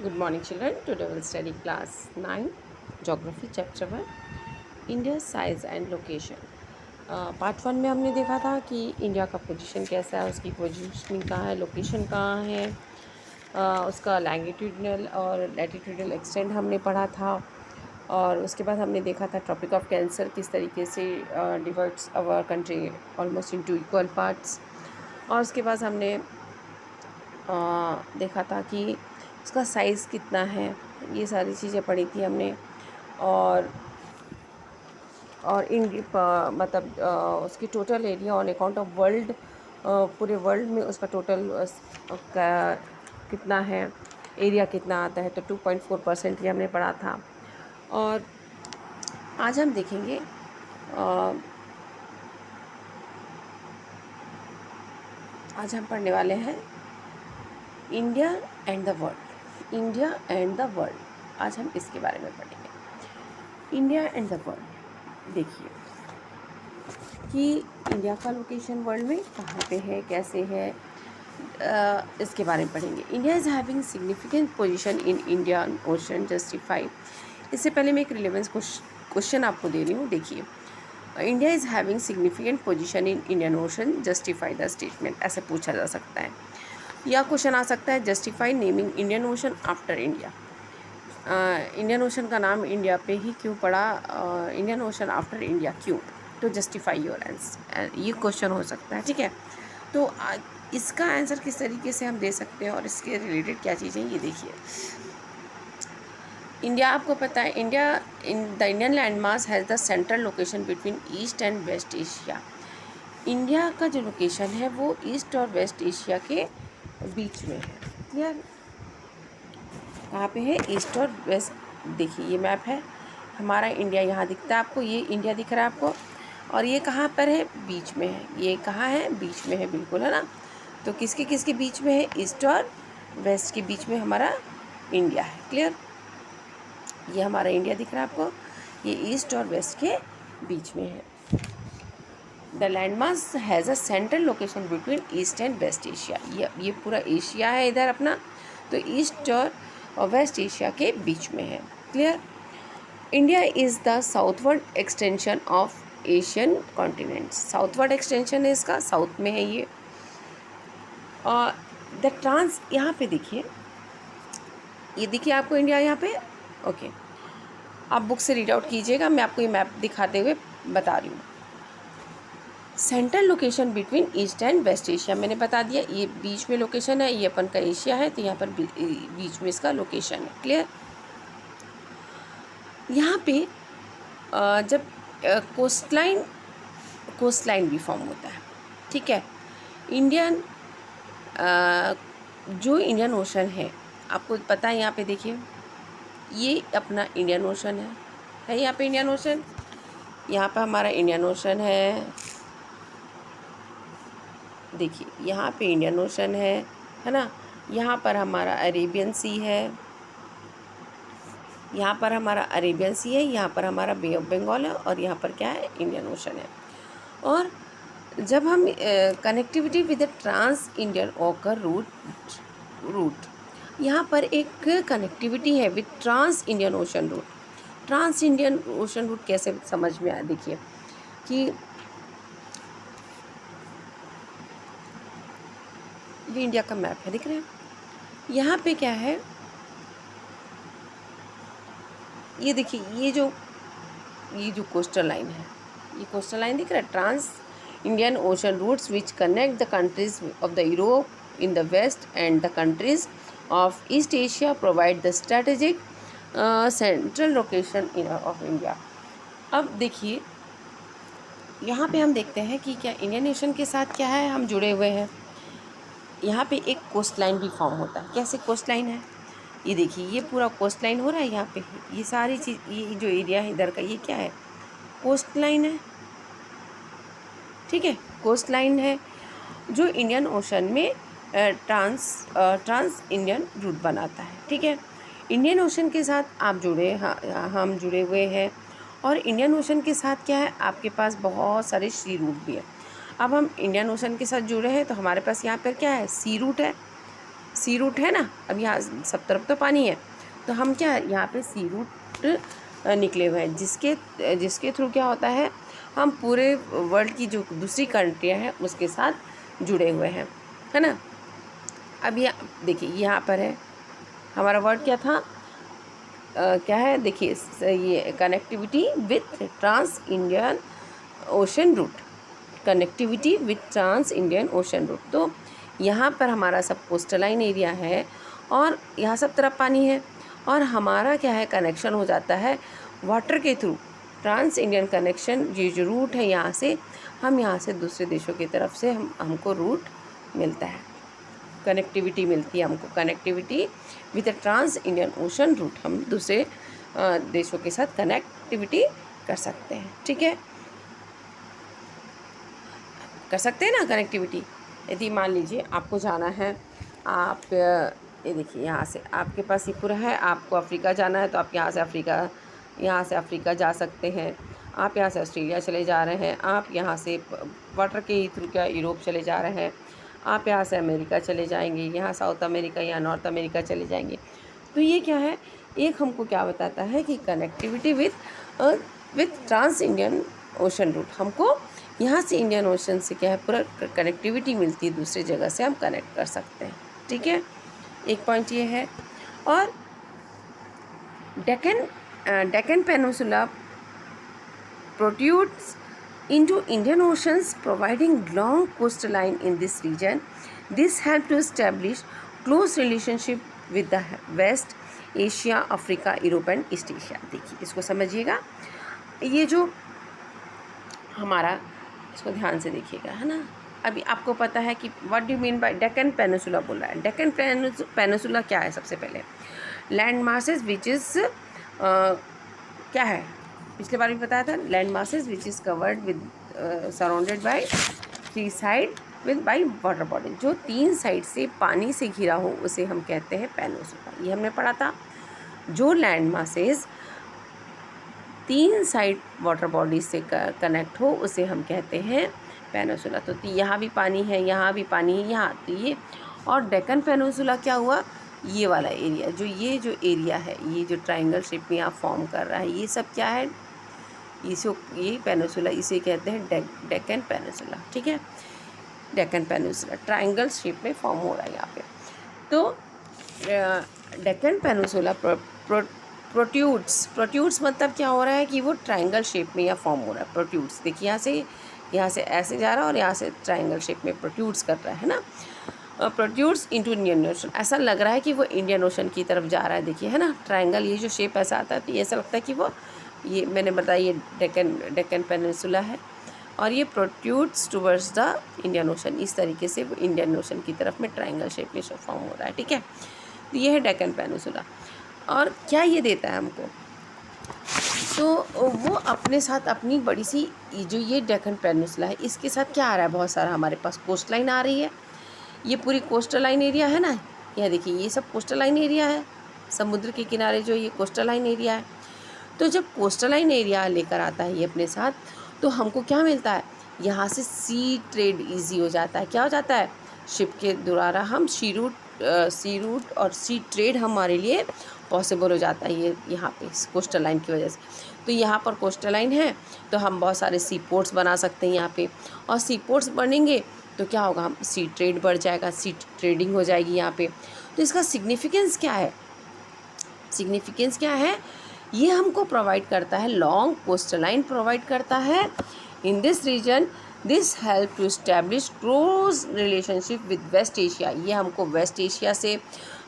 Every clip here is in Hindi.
Good morning, children. Today we'll study class 9, Geography, Chapter 1, India, Size and Location. Part 1 में हमने देखा था कि इंडिया का पोजीशन कैसा है, उसकी पोजीशनिंग कहाँ है, लोकेशन कहाँ है, उसका लैंगिट्यूडनल और लैटिट्यूडनल एक्सटेंट हमने पढ़ा था। और उसके बाद हमने देखा था ट्रॉपिक ऑफ कैंसर किस तरीके से divides our country almost into equal parts. और उसके बाद हमने देखा था कि उसका साइज़ कितना है, ये सारी चीज़ें पढ़ी थी हमने। और मतलब उसकी total area on account of world, पूरे वर्ल्ड में उसका टोटल कितना है, एरिया कितना आता है, तो 2.4% ये हमने पढ़ा था। और आज हम देखेंगे आज हम पढ़ने वाले हैं India and the world. India and the world, आज हम इसके बारे में पढ़ेंगे। इंडिया एंड द वर्ल्ड, देखिए कि इंडिया का लोकेशन वर्ल्ड में कहाँ पे है, कैसे है, इसके बारे में पढ़ेंगे। India is having significant position in Indian ocean justify. इससे पहले मैं एक रिलेवेंस क्वेश्चन आपको दे रही हूँ, देखिए। India is having significant position in Indian ocean justify the statement, ऐसे पूछा जा सकता है। या क्वेश्चन आ सकता है justify naming Indian ocean after India. Indian ocean का नाम इंडिया पे ही क्यों पड़ा, इंडियन ओशन आफ्टर इंडिया क्यों, तो जस्टिफाई योर आंसर, ये क्वेश्चन हो सकता है। ठीक है, तो इसका आंसर किस तरीके से हम दे सकते हैं और इसके रिलेटेड क्या चीज़ें, ये देखिए। इंडिया, आपको पता है India in the Indian land mass has the central location between east and west Asia. India का जो लोकेशन है वो ईस्ट और वेस्ट एशिया के बीच में है। क्लियर, कहाँ पे है, ईस्ट और वेस्ट। देखिए ये मैप है हमारा, इंडिया यहाँ दिखता है आपको, ये इंडिया दिख रहा है आपको, और ये कहाँ पर है, बीच में है। ये कहाँ है, बीच में है, बिल्कुल, है ना। तो किसके किसके बीच में है, ईस्ट और वेस्ट के बीच में हमारा इंडिया है। क्लियर, ये हमारा इंडिया दिख रहा है आपको, ये ईस्ट और वेस्ट के बीच में है। The landmass has a central location between east and west Asia. ये पूरा एशिया है इधर अपना, तो ईस्ट और वेस्ट एशिया के बीच में है। Clear, India is the southward extension of Asian continent. Southward extension है इसका, साउथ में है ये। और द ट्रांस, यहाँ पे देखिए, ये देखिए आपको इंडिया यहाँ पे, ओके। आप बुक से रीड आउट कीजिएगा, मैं आपको ये मैप दिखाते हुए बता रही हूँ। Central location between east and west Asia, मैंने बता दिया, ये बीच में लोकेशन है, ये अपन का एशिया है, तो यहाँ पर बीच में इसका लोकेशन है। क्लियर, यहाँ पे जब कोस्टलाइन भी फॉर्म होता है, ठीक है। इंडियन जो इंडियन ओशन है, आपको पता है, यहाँ पे देखिए ये अपना इंडियन ओशन है यहाँ पे इंडियन ओशन, यहाँ पे हमारा इंडियन ओशन है। देखिए यहाँ पे इंडियन ओशन है ना। यहाँ पर हमारा अरेबियन सी है, यहाँ पर हमारा अरेबियन सी है, यहाँ पर हमारा बे ऑफ बंगाल है, और यहाँ पर क्या है, इंडियन ओशन है। और जब हम connectivity with the trans Indian ओकर रूट, यहाँ पर एक कनेक्टिविटी है with trans Indian ocean route. Trans Indian ocean route कैसे समझ में आया, देखिए कि ये इंडिया का मैप है, दिख रहे हैं। यहाँ पे क्या है, ये देखिए, ये जो कोस्टल लाइन है, ये कोस्टल लाइन दिख रहा है, trans Indian ocean routes which connect the countries of the Europe in the west and the countries of east Asia provide the strategic central location of India. अब देखिए यहाँ पे हम देखते हैं कि क्या इंडियन नेशन के साथ क्या है, हम जुड़े हुए हैं। यहाँ पे एक कोस्ट लाइन भी फॉर्म होता है। कैसे कोस्ट लाइन है, ये देखिए, ये पूरा कोस्ट लाइन हो रहा है यहाँ पे, ये सारी चीज़, ये जो एरिया है इधर का, ये क्या है, कोस्ट लाइन है। ठीक है, कोस्ट लाइन है जो इंडियन ओशन में ट्रांस इंडियन रूट बनाता है। ठीक है, इंडियन ओशन के साथ आप जुड़े, हम जुड़े हुए हैं। और इंडियन ओशन के साथ क्या है, आपके पास बहुत सारे सी रूट भी है। अब हम इंडियन ओशन के साथ जुड़े हैं, तो हमारे पास यहाँ पर क्या है, सी रूट है। सी रूट है ना, अब यहाँ सब तरफ तो पानी है, तो हम क्या यहाँ पे सी रूट निकले हुए हैं, जिसके थ्रू क्या होता है, हम पूरे वर्ल्ड की जो दूसरी कंट्रियाँ हैं उसके साथ जुड़े हुए हैं, है ना। अब ये देखिए यहाँ पर है हमारा वर्ड क्या था, क्या है देखिए, ये connectivity with trans Indian ocean route, connectivity with trans Indian ocean route. तो यहाँ पर हमारा सब कोस्टलाइन एरिया है और यहाँ सब तरफ पानी है, और हमारा क्या है कनेक्शन हो जाता है वाटर के थ्रू, ट्रांस इंडियन कनेक्शन, ये जो रूट है यहाँ से, हम यहाँ से दूसरे देशों की तरफ से हमको रूट मिलता है, कनेक्टिविटी मिलती है हमको, connectivity with the trans Indian ocean route, हम दूसरे देशों के साथ कनेक्टिविटी कर सकते हैं, ठीक है, कर सकते हैं ना कनेक्टिविटी। यदि मान लीजिए आपको जाना है, आप ये देखिए यहाँ से आपके पास ये पूरा है, आपको अफ्रीका जाना है, तो आप यहाँ से अफ्रीका जा सकते हैं, आप यहाँ से ऑस्ट्रेलिया चले जा रहे हैं, आप यहाँ से वाटर के थ्रू क्या यूरोप चले जा रहे हैं, आप यहाँ से अमेरिका चले जाएंगे, यहाँ साउथ अमेरिका या नॉर्थ अमेरिका चले जाएंगे। तो ये क्या है, एक हमको क्या बताता है कि connectivity with trans Indian ocean route, हमको यहाँ से इंडियन ओशन से क्या है पूरा कनेक्टिविटी मिलती है, दूसरी जगह से हम कनेक्ट कर सकते हैं, ठीक है, एक पॉइंट ये है। और Deccan peninsula protrudes into Indian Oceans, providing long coastline in this region. This helped to establish close relationship with the West Asia, Africa, Europe and East Asia। देखिए इसको समझिएगा, ये जो हमारा, इसको ध्यान से देखिएगा, है ना। अभी आपको पता है कि what do mean by Deccan peninsula बोल रहा है। डेक्कन पेनिनसुला क्या है, सबसे पहले लैंड मासेस विच इज़ क्या है, पिछले बार भी बताया था, land masses which is covered with surrounded by 3 side with by water body, जो 3 साइड से पानी से घिरा हो उसे हम कहते हैं पेनिनसुला। ये हमने पढ़ा था, जो land masses 3 side water body से कनेक्ट हो उसे हम कहते हैं पेनिनसुला। तो यहाँ भी पानी है, यहाँ भी पानी है, यहाँ तो ये, और डेक्कन पेनिनसुला क्या हुआ, ये वाला एरिया, ये जो एरिया है, ये जो ट्रायंगल शेप में यहाँ फॉर्म कर रहा है, ये सब क्या है, ये पेनिनसुला, इसे कहते हैं डेक्कन पेनिनसुला, ठीक है, डेक्कन पेनिनसुला ट्रायंगल शेप में फॉर्म हो रहा है यहाँ पे। तो डेक्कन पेनिनसुला प्रोट्रूड्स मतलब क्या हो रहा है कि वो ट्रायंगल शेप में यहाँ फॉर्म हो रहा है, प्रोट्रूड्स, देखिए यहाँ से ऐसे जा रहा है और यहाँ से ट्रायंगल शेप में प्रोट्रूड्स कर रहा है ना, प्रोट्रूड्स इनटू इंडियन ओशन, ऐसा लग रहा है कि वो इंडियन ओशन की तरफ जा रहा है, देखिए, है ना, ट्रायंगल, ये जो शेप ऐसा आता है तो ऐसा लगता है कि वो, ये मैंने बताया ये डेक्कन पेनिनसुला है, और ये protrudes towards the Indian ocean, इस तरीके से वो इंडियन ओशन की तरफ में ट्रायंगल शेप में फॉर्म हो रहा है, ठीक है। तो ये है डेक्कन पेनिनसुला, और क्या ये देता है हमको, तो वो अपने साथ अपनी बड़ी सी, जो ये डेक्कन पेनिनसुला है इसके साथ क्या आ रहा है, बहुत सारा हमारे पास कोस्ट लाइन आ रही है, ये पूरी कोस्टल लाइन एरिया है ना, यह देखिए ये सब कोस्टल लाइन एरिया है, समुद्र के किनारे जो ये कोस्टल लाइन एरिया है। तो जब कोस्टल लाइन एरिया लेकर आता है ये अपने साथ, तो हमको क्या मिलता है, यहाँ से सी ट्रेड इजी हो जाता है, क्या हो जाता है, शिप के द्वारा हम सी रूट और सी ट्रेड हमारे लिए पॉसिबल हो जाता है, ये यहाँ पे कोस्टल लाइन की वजह से। तो यहाँ पर कोस्टल लाइन है तो हम बहुत सारे सी पोर्ट्स बना सकते हैं यहाँ पे, और सी पोर्ट्स बनेंगे तो क्या होगा, हम सी ट्रेड बढ़ जाएगा, सी ट्रेडिंग हो जाएगी यहाँ पे। तो इसका सिग्निफिकेंस क्या है, सिग्निफिकेंस क्या है, ये हमको प्रोवाइड करता है, लॉन्ग कोस्टल लाइन प्रोवाइड करता है in this region, this help to establish close relationship with west Asia, ये हमको वेस्ट एशिया से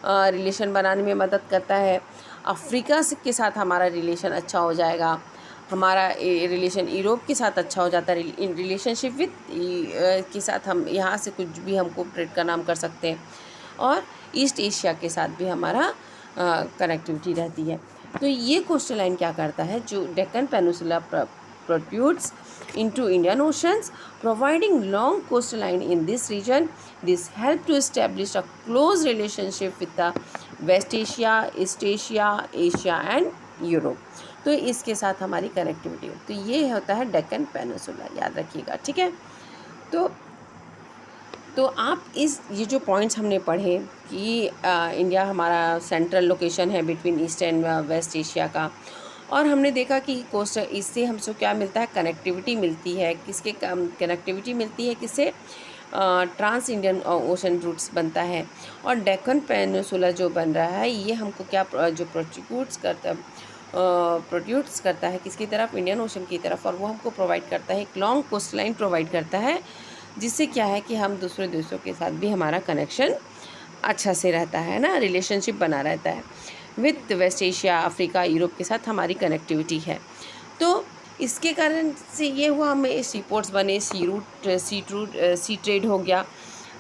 रिलेशन बनाने में मदद करता है, अफ्रीका के साथ हमारा रिलेशन अच्छा हो जाएगा, हमारा रिलेशन यूरोप के साथ अच्छा हो जाता है, इन रिलेशनशिप विद के साथ हम यहाँ से कुछ भी हमको ट्रेड का नाम कर सकते हैं, और ईस्ट एशिया के साथ भी हमारा कनेक्टिविटी रहती है। तो ये कोस्टल लाइन क्या करता है, जो Deccan peninsula protrudes into Indian Oceans, providing long coastline in this region. This helped to establish a close relationship with the West Asia, East Asia, Asia and Europe. तो इसके साथ हमारी कनेक्टिविटी हो, तो ये होता है डेक्कन पेनिनसुला, याद रखिएगा, ठीक है। तो तो आप ये जो पॉइंट्स हमने पढ़े कि इंडिया हमारा सेंट्रल लोकेशन है between east and west Asia का, और हमने देखा कि कोस्ट इससे हमसे क्या मिलता है, कनेक्टिविटी मिलती है। किसके कनेक्टिविटी मिलती है, किससे? ट्रांस इंडियन ओशन रूट्स बनता है, और डेक्कन पेनिनसुला जो बन रहा है ये हमको क्या जो प्रोड्यूस करता है किसकी तरफ, इंडियन ओशन की तरफ, और वो हमको प्रोवाइड करता है एक लॉन्ग कोस्ट लाइन प्रोवाइड करता है, जिससे क्या है कि हम दूसरे देशों के साथ भी हमारा कनेक्शन अच्छा से रहता है ना, रिलेशनशिप बना रहता है। With west Asia, Africa, Europe के साथ हमारी कनेक्टिविटी है। तो इसके कारण से ये हुआ, हमें सी पोर्ट्स बने, सी ट्रेड हो गया।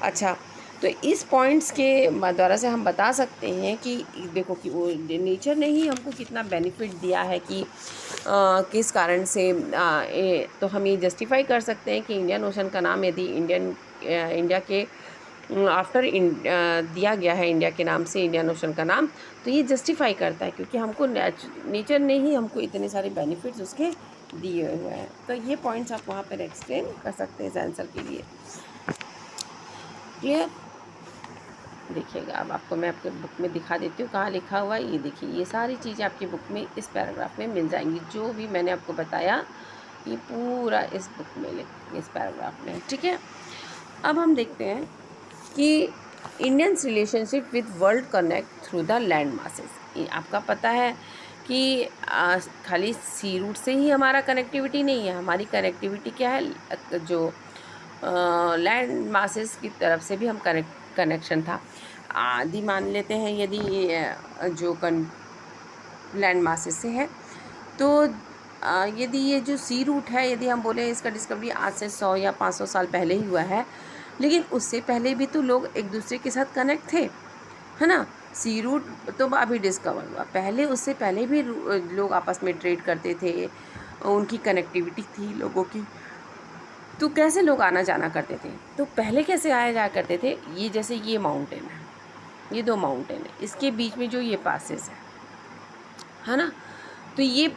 अच्छा, तो इस पॉइंट्स के द्वारा से हम बता सकते हैं कि देखो कि वो नेचर ने ही हमको कितना बेनिफिट दिया है कि किस कारण से तो हम ये जस्टिफाई कर सकते हैं कि इंडियन ओशन का नाम यदि इंडिया के आफ्टर दिया गया है, इंडिया के नाम से इंडियन ओशन का नाम, तो ये जस्टिफाई करता है क्योंकि हमको नेचर ने ही हमको इतने सारे बेनिफिट्स उसके दिए हुए हैं। तो ये पॉइंट्स आप वहाँ पर एक्सप्लेन कर सकते हैं इस आंसर के लिए। क्लियर? देखिएगा, अब आपको मैं आपके बुक में दिखा देती हूँ कहाँ लिखा हुआ है। ये देखिए, ये सारी चीज़ें आपकी बुक में इस पैराग्राफ में मिल जाएंगी। जो भी मैंने आपको बताया ये पूरा इस बुक में इस पैराग्राफ में, ठीक है। अब हम देखते हैं कि Indians relationship with world connect through the land masses. आपका पता है कि खाली सी रूट से ही हमारा कनेक्टिविटी नहीं है, हमारी कनेक्टिविटी क्या है, जो लैंड मासेस की तरफ से भी हम कनेक्शन था। आदि मान लेते हैं यदि जो लैंड मासेस से है, तो यदि ये जो सी रूट है, यदि हम बोले इसका डिस्कवरी आज से 100 या 500 साल पहले ही हुआ है, लेकिन उससे पहले भी तो लोग एक दूसरे के साथ कनेक्ट थे, है ना। सी रूट तो अभी डिस्कवर हुआ, पहले उससे पहले भी लोग आपस में ट्रेड करते थे, उनकी कनेक्टिविटी थी लोगों की। तो कैसे लोग आना जाना करते थे, तो पहले कैसे आया जाया करते थे, ये जैसे ये माउंटेन है, ये 2 माउंटेन है, इसके बीच में जो ये पासेस है ना, तो ये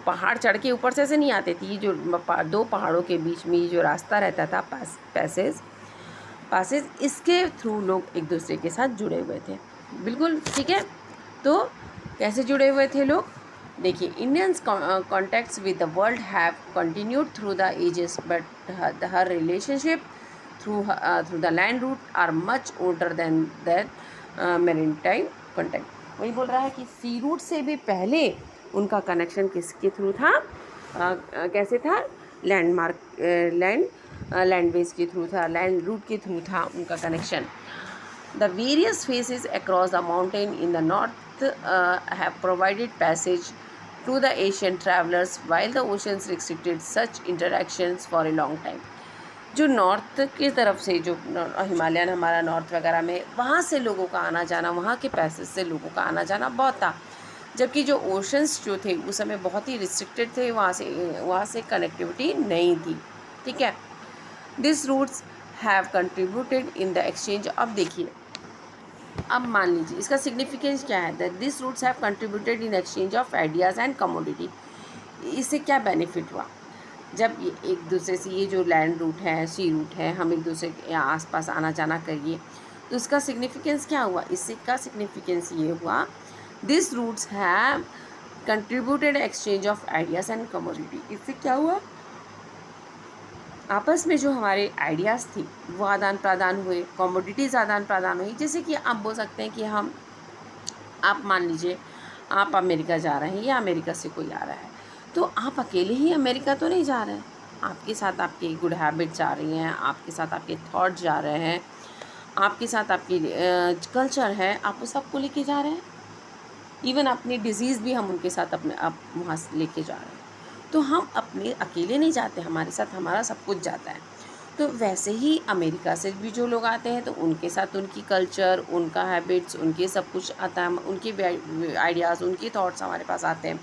पहाड़ चढ़ के ऊपर से ऐसे नहीं आते थे, ये जो 2 पहाड़ों के बीच में ये जो रास्ता रहता था पासेस, इसके थ्रू लोग एक दूसरे के साथ जुड़े हुए थे। बिल्कुल ठीक है। तो कैसे जुड़े हुए थे लोग, देखिए, Indians contacts with the world have continued through the ages, but her relationship through the land route are much older than that maritime contact. वही बोल रहा है कि सी रूट से भी पहले उनका कनेक्शन किसके थ्रू था, कैसे था, लैंडवेज के थ्रू था, लैंड रूट के थ्रू था उनका connection. The various faces across the mountain in the north have provided passage to the Asian travelers, while the oceans restricted such interactions for a long time. जो नॉर्थ की तरफ से, जो हिमालयन हमारा नॉर्थ वगैरह में, वहाँ से लोगों का आना जाना, वहाँ के पैसेज से लोगों का आना जाना बहुत था, जबकि जो ओशंस जो थे उस समय बहुत ही रिस्ट्रिक्टेड थे, वहाँ से कनेक्टिविटी नहीं थी, ठीक है। This routes have contributed in the exchange. अब देखिए, अब मान लीजिए इसका सिग्निफिकेंस क्या है, that this routes have contributed in exchange of ideas and commodity. इससे क्या बेनिफिट हुआ, जब ये एक दूसरे से, ये जो लैंड रूट है, सी रूट है, हम एक दूसरे के आसपास आना जाना करिए, तो इसका सिग्निफिकेंस क्या हुआ, इससे का सिग्निफिकेंस ये हुआ, this routes have contributed exchange of ideas and commodity. इससे क्या हुआ, आपस में जो हमारे आइडियाज़ थी वो आदान प्रदान हुए, कमोडिटीज़ आदान प्रदान हुई। जैसे कि आप बोल सकते हैं कि आप मान लीजिए आप अमेरिका जा रहे हैं या अमेरिका से कोई आ रहा है, तो आप अकेले ही अमेरिका तो नहीं जा रहे हैं, आपके साथ आपकी गुड हैबिट जा रही हैं, आपके साथ आपके थॉट जा रहे हैं, आपके साथ आपकी कल्चर है, आप उस सबको लेके जा रहे हैं। इवन अपनी डिज़ीज़ भी हम उनके साथ आप वहाँ से लेके जा रहे हैं। तो हम अपने अकेले नहीं जाते, हमारे साथ हमारा सब कुछ जाता है। तो वैसे ही अमेरिका से भी जो लोग आते हैं तो उनके साथ उनकी कल्चर, उनका हैबिट्स, उनके सब कुछ आता है, उनके आइडियाज़, उनके थॉट्स हमारे पास आते हैं।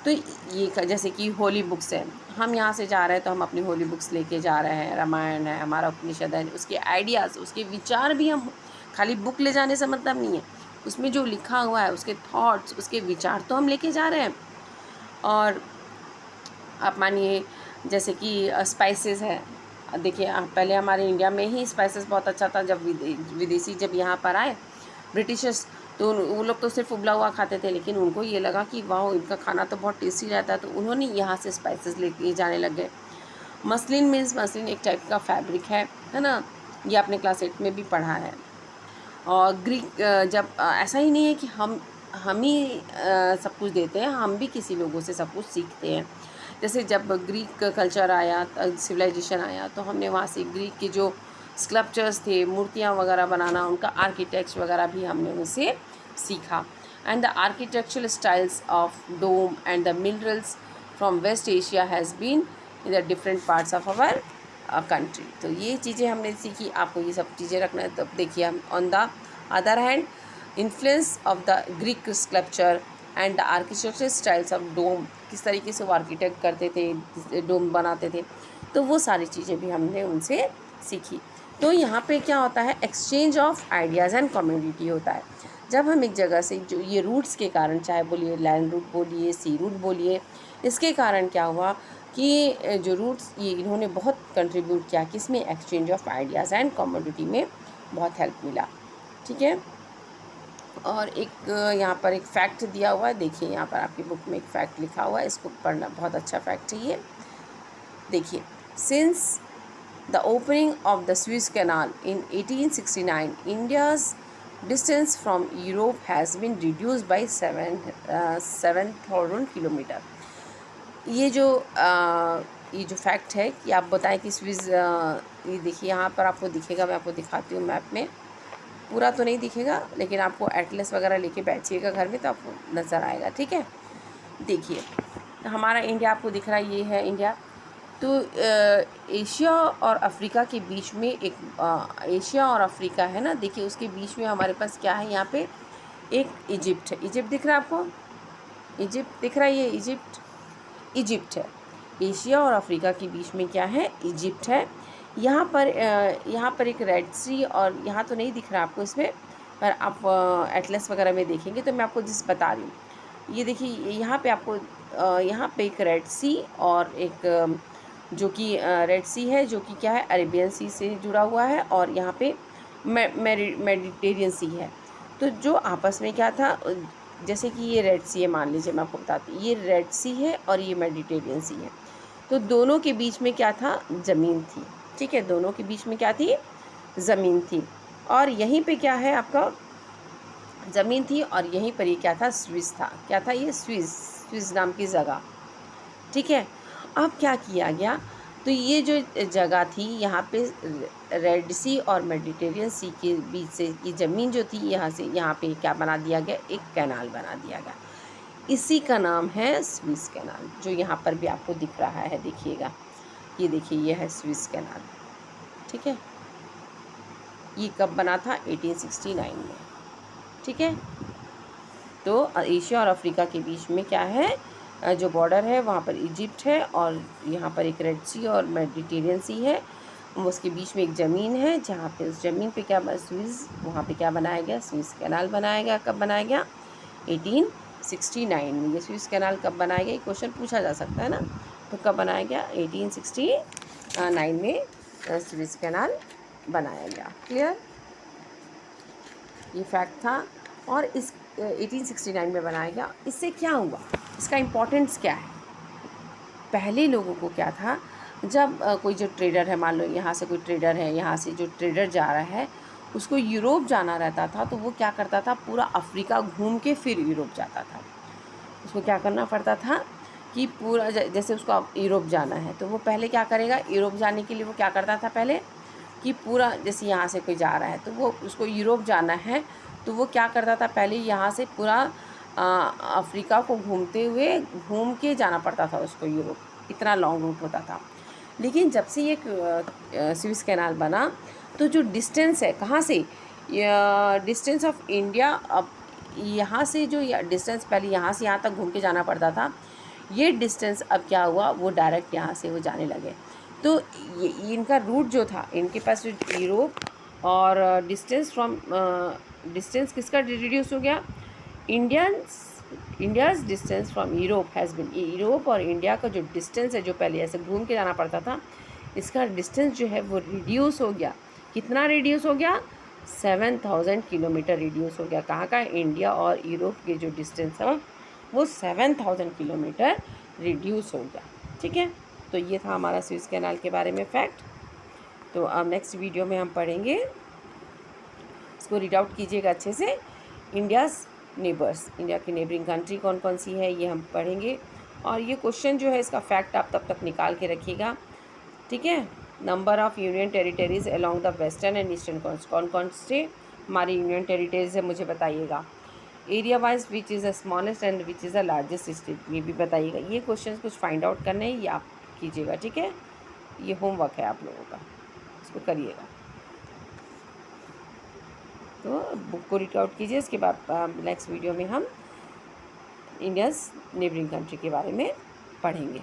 तो ये जैसे कि होली बुक्स है, हम यहाँ से जा रहे हैं तो हम अपनी होली बुक्स लेके जा रहे हैं, रामायण है, हमारा उपनिषद है, उसके आइडियाज़, उसके विचार भी हम, खाली बुक ले जाने से मतलब नहीं है, उसमें जो लिखा हुआ है उसके थॉट्स, उसके विचार तो हम लेके जा रहे हैं। और आप मानिए जैसे कि स्पाइसेस है, देखिए पहले हमारे इंडिया में ही स्पाइसेस बहुत अच्छा था। जब विदेशी जब यहाँ पर आए ब्रिटिशर्स, तो वो लोग तो सिर्फ उबला हुआ खाते थे, लेकिन उनको ये लगा कि वाह इनका खाना तो बहुत टेस्टी रहता है, तो उन्होंने यहाँ से स्पाइसेस लेके जाने लग गए। मसलिन मीन्स, मसलिन एक टाइप का फैब्रिक है ना, ये आपने क्लास 8 में भी पढ़ा है। और ग्रीक जब ऐसा ही नहीं है कि हम ही सब कुछ देते हैं, हम भी किसी लोगों से सब कुछ सीखते हैं। जैसे जब ग्रीक कल्चर आया, सिविलाइजेशन आया, तो हमने वहाँ से ग्रीक के जो स्कल्पचर्स थे, मूर्तियाँ वगैरह बनाना, उनका आर्किटेक्ट्स वगैरह भी हमने उनसे सीखा। And the architectural styles of dome and the minerals from west Asia has been in the different parts of our country. तो ये चीज़ें हमने सीखी, आपको ये सब चीज़ें रखना है। तो देखिए हम on the other hand influence of the Greek sculpture and the architecture styles of dome, किस तरीके से वो आर्किटेक्ट करते थे, डोम बनाते थे, तो वो सारी चीज़ें भी हमने उनसे सीखी। तो यहाँ पे क्या होता है, exchange of ideas and community होता है। जब हम एक जगह से, जो ये रूट्स के कारण, चाहे बोलिए लैंड रूट बोलिए, सी रूट बोलिए, इसके कारण क्या हुआ कि जो रूट्स ये इन्होंने बहुत कंट्रीब्यूट किया कि इसमें exchange of ideas and community में बहुत हेल्प मिला। ठीक है। और एक यहाँ पर एक फैक्ट दिया हुआ है, देखिए यहाँ पर आपकी बुक में एक फैक्ट लिखा हुआ है, इसको पढ़ना, बहुत अच्छा फैक्ट है ये। देखिए, since the opening of the Suez canal in 1869 India's distance from Europe has been reduced by 7,000 kilometre. ये जो फैक्ट है कि आप बताएं कि स्विस, ये देखिए यहाँ पर आपको दिखेगा, मैं आपको दिखाती हूँ मैप में, पूरा तो नहीं दिखेगा, लेकिन आपको एटलस वगैरह लेके बैठिएगा घर में तो आपको नज़र आएगा। ठीक है। देखिए हमारा इंडिया आपको दिख रहा है, ये है इंडिया। तो एशिया और अफ्रीका के बीच में एक एशिया और अफ्रीका है ना, देखिए उसके बीच में हमारे पास क्या है, यहाँ पे एक इजिप्ट है। इजिप्ट दिख रहा है आपको, इजिप्ट दिख रहा है, ये इजिप्ट है। एशिया और अफ्रीका के बीच में क्या है, इजिप्ट है। यहाँ पर एक रेड सी, और यहाँ तो नहीं दिख रहा आपको इसमें, पर आप एटलस वगैरह में देखेंगे तो मैं आपको जिस बता रही हूँ, ये देखिए यहाँ पे आपको यहाँ पे एक रेड सी और एक जो कि रेड सी है, जो कि क्या है, अरेबियन सी से जुड़ा हुआ है, और यहाँ पे मेडिटेरियन सी है। तो जो आपस में क्या था, जैसे कि ये रेड सी है, मान लीजिए मैं आपको बताती हूँ, ये रेड सी है और ये मेडिटेरियन सी है। तो दोनों के बीच में क्या था, ज़मीन थी। ठीक है, दोनों के बीच में क्या थी, ज़मीन थी। और यहीं पे क्या है आपका, ज़मीन थी, और यहीं पर ये क्या था, स्विस था। क्या था ये, स्विस नाम की जगह। ठीक है। अब क्या किया गया, तो ये जो जगह थी, यहाँ पे रेड सी और मेडिटेरियन सी के बीच से ये ज़मीन जो थी, यहाँ से यहाँ पे क्या बना दिया गया, एक कैनाल बना दिया गया। इसी का नाम है स्विस कैनाल, जो यहाँ पर भी आपको दिख रहा है, देखिएगा, ये देखिए, ये है स्विस कैनाल। ठीक है। ये कब बना था, 1869 में। ठीक है। तो एशिया और अफ्रीका के बीच में क्या है, जो बॉर्डर है वहाँ पर इजिप्ट है, और यहाँ पर एक रेड सी और मेडिटेरियन सी है, उसके बीच में एक ज़मीन है, जहाँ पे उस ज़मीन पे क्या, स्विस, वहाँ पे क्या बनाया गया, स्विस कैनाल बनाया गया। कब बनाया गया, 1869 में। ये स्विस कैनाल कब बनाया गया, क्वेश्चन पूछा जा सकता है ना, तो कब बनाया गया, 1869 में स्विस कैनाल बनाया गया। क्लियर, ये फैक्ट था। और इस 1869 में बनाया गया। इससे क्या हुआ, इसका इम्पोर्टेंस क्या है। पहले लोगों को क्या था, जब कोई जो ट्रेडर है, मान लो यहाँ से कोई ट्रेडर है, यहाँ से जो ट्रेडर जा रहा है, उसको यूरोप जाना रहता था, तो वो क्या करता था, पूरा अफ्रीका घूम के फिर यूरोप जाता था। उसको क्या करना पड़ता था कि पूरा, जैसे उसको यूरोप जाना है, तो वो पहले क्या करेगा, यूरोप जाने के लिए वो क्या करता था पहले, कि पूरा, जैसे यहाँ से कोई जा रहा है तो वो उसको यूरोप जाना है, तो वो क्या करता था, पहले यहाँ से पूरा अफ्रीका को घूम के जाना पड़ता था उसको यूरोप, इतना लॉन्ग रूट होता था। लेकिन जब से ये स्विस कैनाल बना, तो जो डिस्टेंस है, कहाँ से, डिस्टेंस ऑफ इंडिया, अब यहाँ से जो डिस्टेंस पहले यहाँ से यहाँ तक घूम के जाना पड़ता था, ये डिस्टेंस अब क्या हुआ, वो डायरेक्ट यहाँ से वो जाने लगे। तो ये इनका रूट जो था, इनके पास जो यूरोप, और डिस्टेंस किसका रिड्यूस हो गया, India's distance from Europe has been, Europe और इंडिया का जो डिस्टेंस है, जो पहले ऐसे घूम के जाना पड़ता था, इसका डिस्टेंस जो है वो रिड्यूस हो गया। कितना रिड्यूस हो गया? 7000 किलोमीटर रिड्यूस हो गया। कहाँ का? इंडिया और यूरोप के जो डिस्टेंस है वो 7000 किलोमीटर रिड्यूस हो गया। ठीक है, तो ये था हमारा स्विस कैनाल के बारे में फैक्ट। तो अब नेक्स्ट वीडियो में हम पढ़ेंगे, इसको रीड आउट कीजिएगा अच्छे से। इंडियाज़ नेबर्स, इंडिया की नेबरिंग कंट्री कौन कौन सी है ये हम पढ़ेंगे। और ये क्वेश्चन जो है इसका फैक्ट आप तब तक निकाल के रखिएगा। ठीक है, number of union territories along the western and eastern coast, कौन कौन से हमारी यूनियन टेरिटरीज़ है मुझे बताइएगा। Area wise which is the smallest and which is the largest state, ये भी बताइएगा। ये क्वेश्चन कुछ फाइंड आउट करने हैं, ये आप कीजिएगा। ठीक है, ये होमवर्क है आप लोगों का, इसको करिएगा। तो बुक को रीड आउट कीजिए, इसके बाद नेक्स्ट वीडियो में हम इंडियाज़ नेबरिंग कंट्री के बारे में पढ़ेंगे।